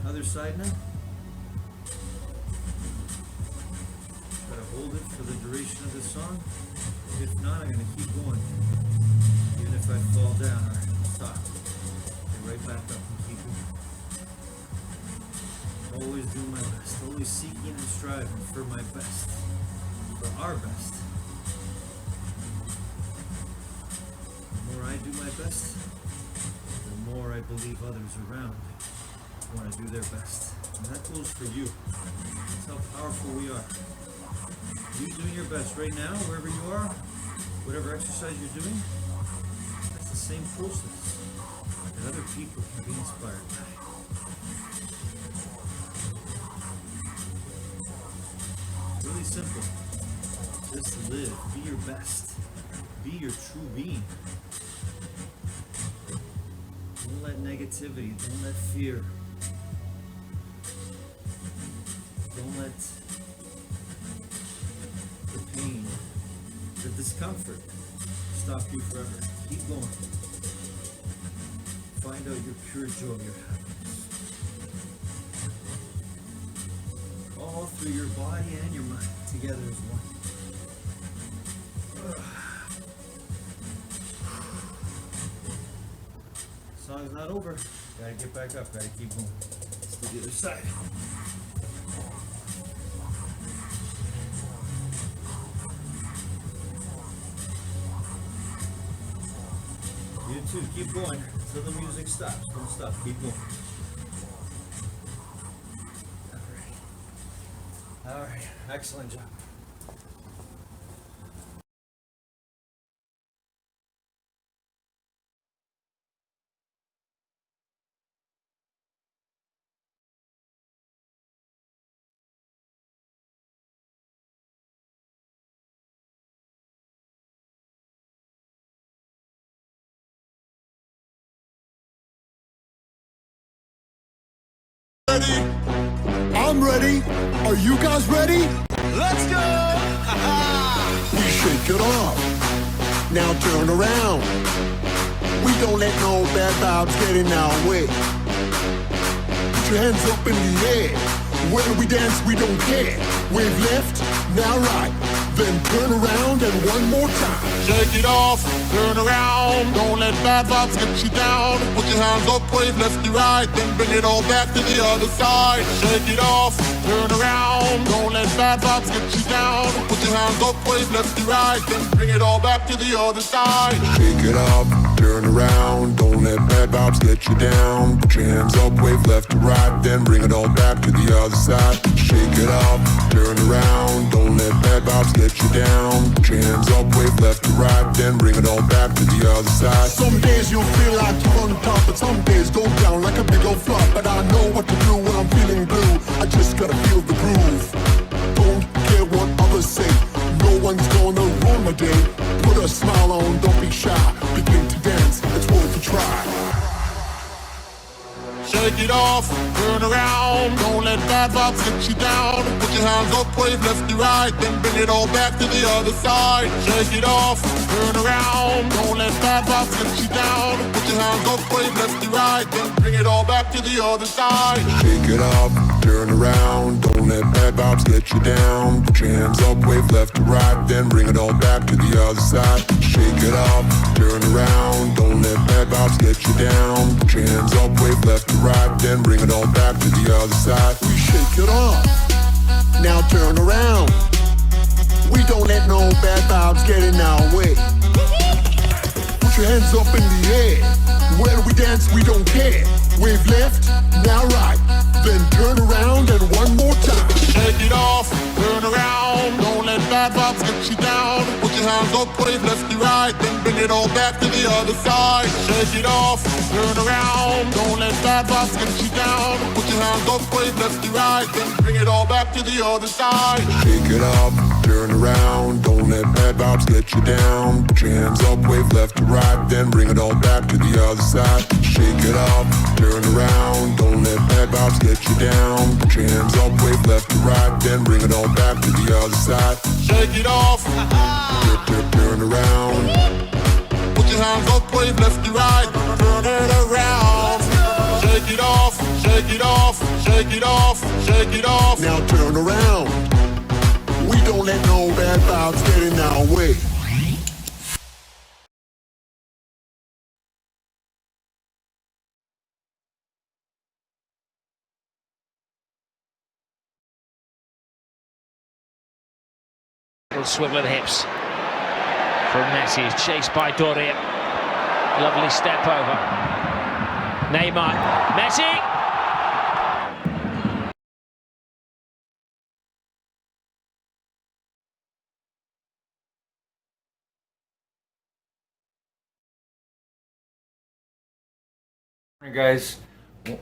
Other side now. Try to hold it for the duration of the song. If not, I'm going to keep going. Even if I fall down, all right, stop. Get right back up and keep going. Always do my best. Always seeking and striving for my best. For our best. more I do my best, the more I believe others around want to do their best. And that goes for you. That's how powerful we are. You doing your best right now, wherever you are, whatever exercise you're doing, that's the same process that other people can be inspired by. Really simple. Just live. Be your best. Be your true being. Don't let negativity, don't let fear, don't let the pain, the discomfort stop you forever. Keep going. Find out your pure joy, your happiness. All through your body and your mind, together as one. Song's not over. Gotta get back up, gotta keep going. Let's do the other side. You too, keep going until the music stops. Don't stop, keep going. Alright, excellent job. Ready? I'm ready. Are you guys ready? Let's go! We shake it off. Now turn around. We don't let no bad vibes get in our way. Put your hands up in the air. When we dance, we don't care. Wave left, now right. Then turn around and one more time. Shake it off, turn around. Don't let bad vibes get you down. Put your hands up, wave left to right. Then bring it all back to the other side. Shake it off, turn around. Don't let bad vibes get you down. Put your hands up, wave left to right. Then bring it all back to the other side. Shake it up, turn around. Don't let bad vibes get you down. Put your hands up, wave left to right. Then bring it all back to the other side. Shake it up, turn around. Don't let bad vibes get you down. Put your hands up, wave left to right. Then bring it all back to the other side. Some days you'll feel like you're on top, but some days go down like a big old flop. But I know what to do when I'm feeling blue. I just gotta feel the groove. Don't care what others say. No one's gonna ruin my day. Put a smile on, don't be shy. Begin to dance, it's worth a try. Shake it off, turn around. Don't let bad vibes get you down. Put your hands up, wave left to right. Then bring it all back to the other side. Shake it off, turn around. Don't let bad vibes get you down. Put your hands up, wave left to right. Then bring it all back to the other side. Shake it up, turn around. Don't let bad vibes get you down. Put your hands up, wave left to right. Then bring it all back to the other side. Shake it up, turn around. Don't let bad vibes get you down. Put your hands up, wave left to right. Then bring it all back to the other side. We shake it off. Now turn around. We don't let no bad vibes get in our way. Put your hands up in the air. When we dance, we don't care. Wave left, now right. Then turn around and one more time. Shake it off, turn around. Don't let bad vibes get you down. Put your hands up, wave left to right. Then bring it all back to the other side. Shake it off, turn around. Don't let bad vibes get you down. Put your hands up, wave left to right. Then bring it all back to the other side. Shake it up, turn around. Don't let bad vibes get you down. Put your hands up, wave left to right. Then bring it all back to the other side. Shake it up, turn around. Don't let bad vibes get you down. Put your hands up, wave left to right. Then bring it all back to the other side. Shake it off, Turn around. put your hands up, wave left to right. Turn it around. Shake it off, shake it off, shake it off, shake it off. Now turn around. We don't let no bad vibes get in our way. Little swivel of the hips from Messi, is chased by Doria. Lovely step over. Neymar. Messi! Hey guys,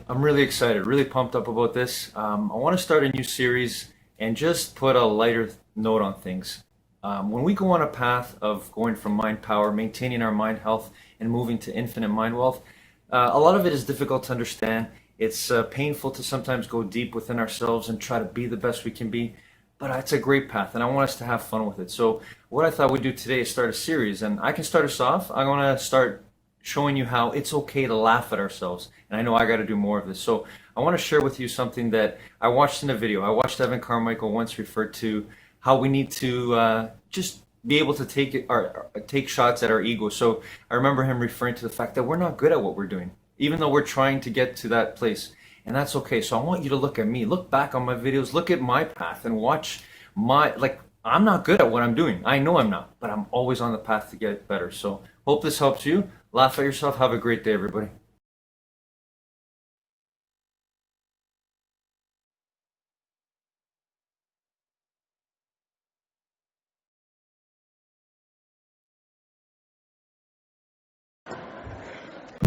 I'm really excited, really pumped up about this. I want to start a new series and just put a lighter note on things. When we go on a path of going from mind power, maintaining our mind health, and moving to infinite mind wealth, a lot of it is difficult to understand. It's painful to sometimes go deep within ourselves and try to be the best we can be, but it's a great path and I want us to have fun with it. So what I thought we'd do today is start a series, and I can start us off. I'm going to start showing you how it's okay to laugh at ourselves. And I know I got to do more of this. So I want to share with you something that I watched in a video. I watched Evan Carmichael once referred to how we need to just be able to take shots at our ego. So I remember him referring to the fact that we're not good at what we're doing, even though we're trying to get to that place. And that's okay. So I want you to look at me, look back on my videos, look at my path and watch I'm not good at what I'm doing. I know I'm not, but I'm always on the path to get better. So hope this helps you. Laugh at yourself. Have a great day, everybody.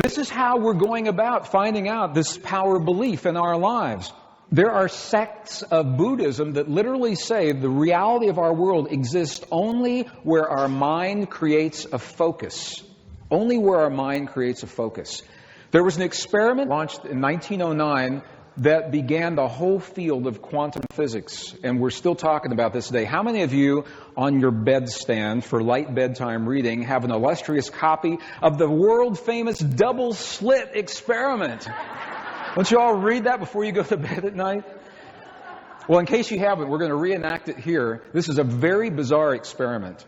This is how we're going about finding out this power belief in our lives. There are sects of Buddhism that literally say the reality of our world exists only where our mind creates a focus. Only where our mind creates a focus. There was an experiment launched in 1909 that began the whole field of quantum physics, and we're still talking about this today. How many of you on your bedstand for light bedtime reading have an illustrious copy of the world-famous double-slit experiment? Don't you all read that before you go to bed at night? Well, in case you haven't, we're going to reenact it here. This is a very bizarre experiment.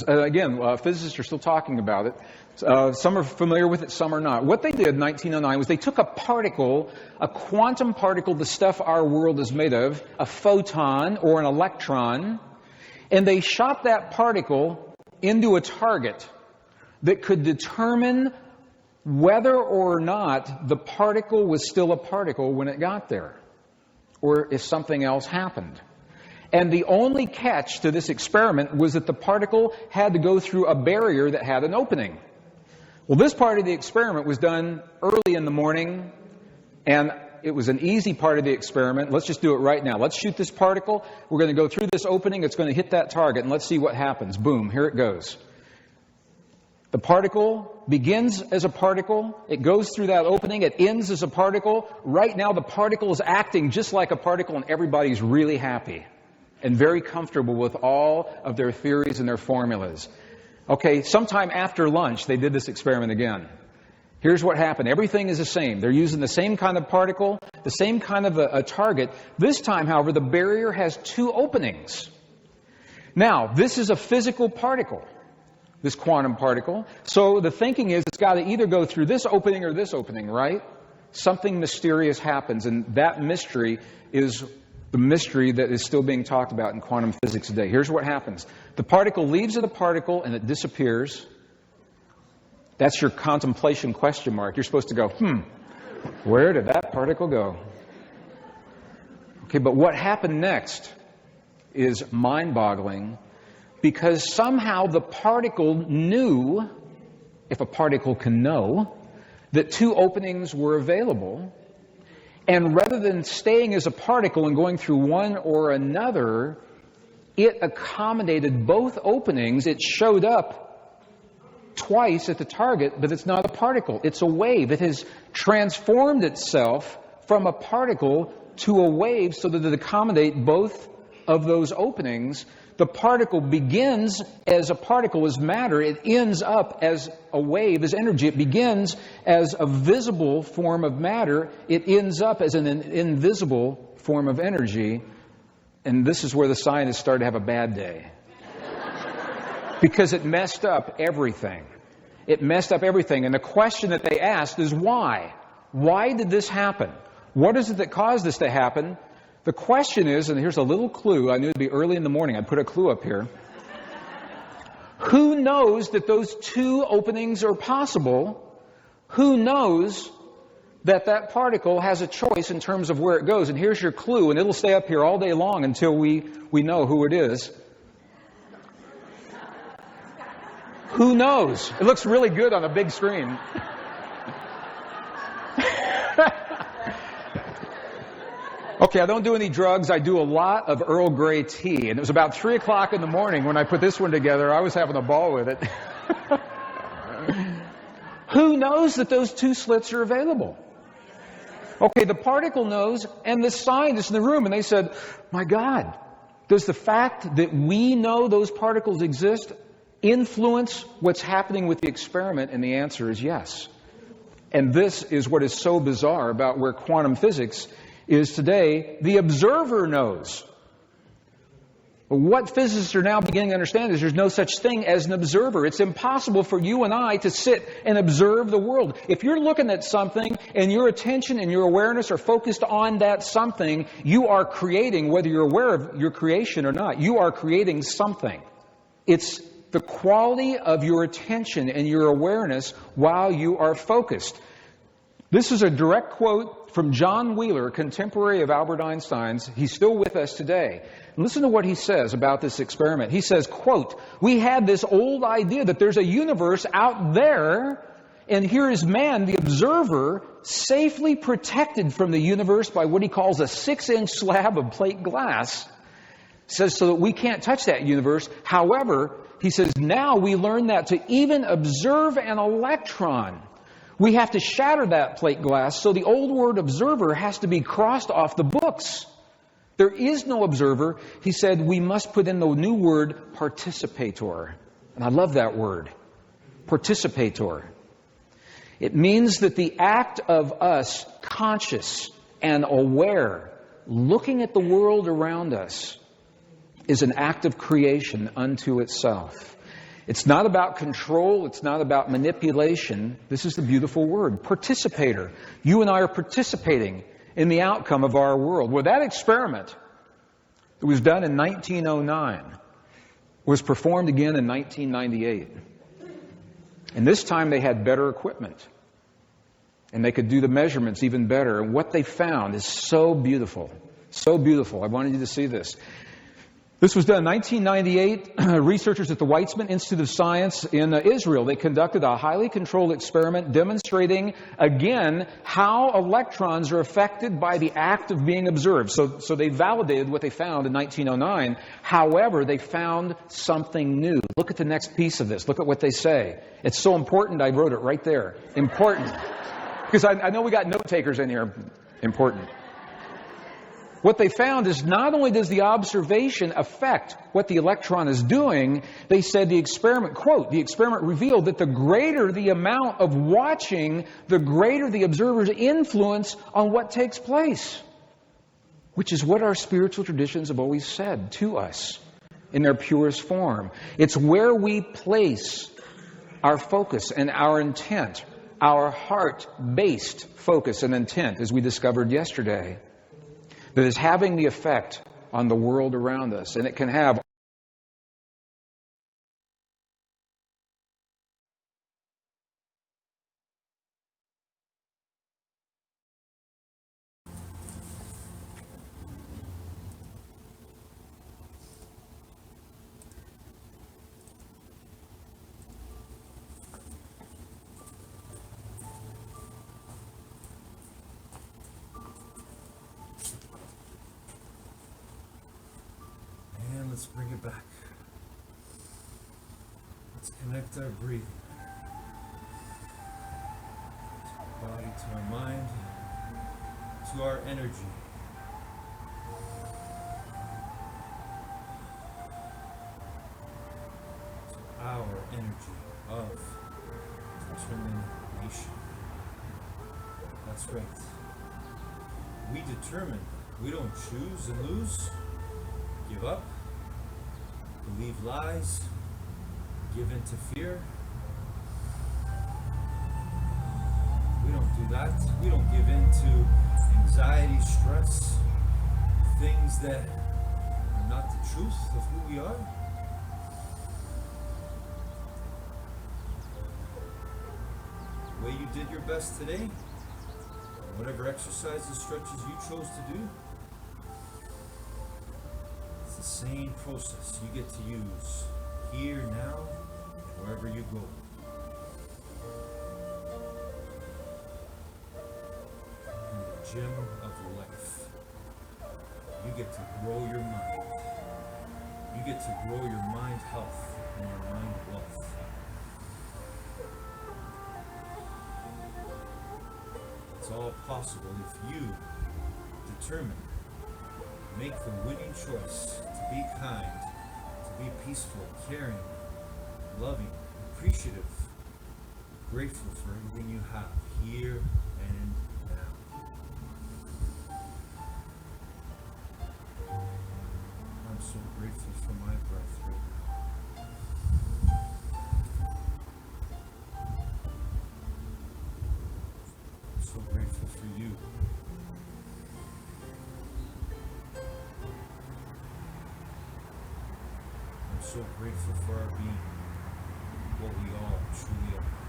Again, physicists are still talking about it. Some are familiar with it, some are not. What they did in 1909 was they took a particle, a quantum particle, the stuff our world is made of, a photon or an electron, and they shot that particle into a target that could determine whether or not the particle was still a particle when it got there, or if something else happened. And the only catch to this experiment was that the particle had to go through a barrier that had an opening. Well, this part of the experiment was done early in the morning, and it was an easy part of the experiment. Let's just do it right now. Let's shoot this particle. We're going to go through this opening. It's going to hit that target, and let's see what happens. Boom, here it goes. The particle begins as a particle. It goes through that opening. It ends as a particle. Right now, the particle is acting just like a particle, and everybody's really happy and very comfortable with all of their theories and their formulas. Okay, sometime after lunch, they did this experiment again. Here's what happened. Everything is the same. They're using the same kind of particle, the same kind of a target. This time, however, the barrier has two openings. Now, this is a physical particle, this quantum particle. So the thinking is it's got to either go through this opening or this opening, right? Something mysterious happens, and that mystery is the mystery that is still being talked about in quantum physics today. Here's what happens. The particle leaves the particle and it disappears. That's your contemplation question mark. You're supposed to go, where did that particle go? Okay, but what happened next is mind-boggling, because somehow the particle knew, if a particle can know, that two openings were available. And rather than staying as a particle and going through one or another, it accommodated both openings. It showed up twice at the target, but it's not a particle. It's a wave. It has transformed itself from a particle to a wave so that it accommodates both of those openings. The particle begins as a particle, as matter. It ends up as a wave, as energy. It begins as a visible form of matter. It ends up as an invisible form of energy. And this is where the scientists started to have a bad day. Because it messed up everything. It messed up everything. And the question that they asked is why? Why did this happen? What is it that caused this to happen? The question is, and here's a little clue. I knew it'd be early in the morning. I'd put a clue up here. Who knows that those two openings are possible? Who knows that that particle has a choice in terms of where it goes? And here's your clue, and it'll stay up here all day long until we know who it is. Who knows? It looks really good on a big screen. Okay, I don't do any drugs. I do a lot of Earl Grey tea. And it was about 3 o'clock in the morning when I put this one together. I was having a ball with it. Who knows that those two slits are available? Okay, the particle knows, and the scientists in the room, and they said, my God, does the fact that we know those particles exist influence what's happening with the experiment? And the answer is yes. And this is what is so bizarre about where quantum physics is today. The observer knows. What physicists are now beginning to understand is there's no such thing as an observer. It's impossible for you and I to sit and observe the world. If you're looking at something and your attention and your awareness are focused on that something, you are creating, whether you're aware of your creation or not, you are creating something. It's the quality of your attention and your awareness while you are focused. This is a direct quote from John Wheeler, contemporary of Albert Einstein's. He's still with us today. Listen to what he says about this experiment. He says, quote, "We had this old idea that there's a universe out there, and here is man, the observer, safely protected from the universe by what he calls a 6-inch slab of plate glass." Says so that we can't touch that universe. However, he says, now we learn that to even observe an electron, we have to shatter that plate glass, so the old word observer has to be crossed off the books. There is no observer. He said we must put in the new word participator. And I love that word, participator. It means that the act of us, conscious and aware, looking at the world around us, is an act of creation unto itself. It's not about control. It's not about manipulation. This is the beautiful word, participator. You and I are participating in the outcome of our world. Well, that experiment that was done in 1909 was performed again in 1998. And this time they had better equipment. And they could do the measurements even better. And what they found is so beautiful. So beautiful. I wanted you to see this. This was done in 1998. Researchers at the Weizmann Institute of Science in Israel, they conducted a highly controlled experiment demonstrating, again, how electrons are affected by the act of being observed. So they validated what they found in 1909. However, they found something new. Look at the next piece of this. Look at what they say. It's so important, I wrote it right there. Important. Because I know we got note takers in here. Important. What they found is not only does the observation affect what the electron is doing, they said the experiment, quote, the experiment revealed that the greater the amount of watching, the greater the observer's influence on what takes place. Which is what our spiritual traditions have always said to us in their purest form. It's where we place our focus and our intent, our heart-based focus and intent, as we discovered yesterday, that is having the effect on the world around us. And it can have let's bring it back. Let's connect our breathing. To our body, to our mind, to our energy. To our energy of determination. That's right. We determine. We don't choose and lose. Give up. Believe lies, give in to fear. We don't do that. We don't give in to anxiety, stress, things that are not the truth of who we are. the way you did your best today, whatever exercises, stretches you chose to do, it's the same process you get to use here, now, and wherever you go. In the gym of life, you get to grow your mind. You get to grow your mind health and your mind wealth. It's all possible if you determine, make the winning choice to be kind, to be peaceful, caring, loving, appreciative, grateful for everything you have here and now. I'm so grateful for my breath right now. I'm so grateful for you. I'm so grateful for our being, what we all truly are.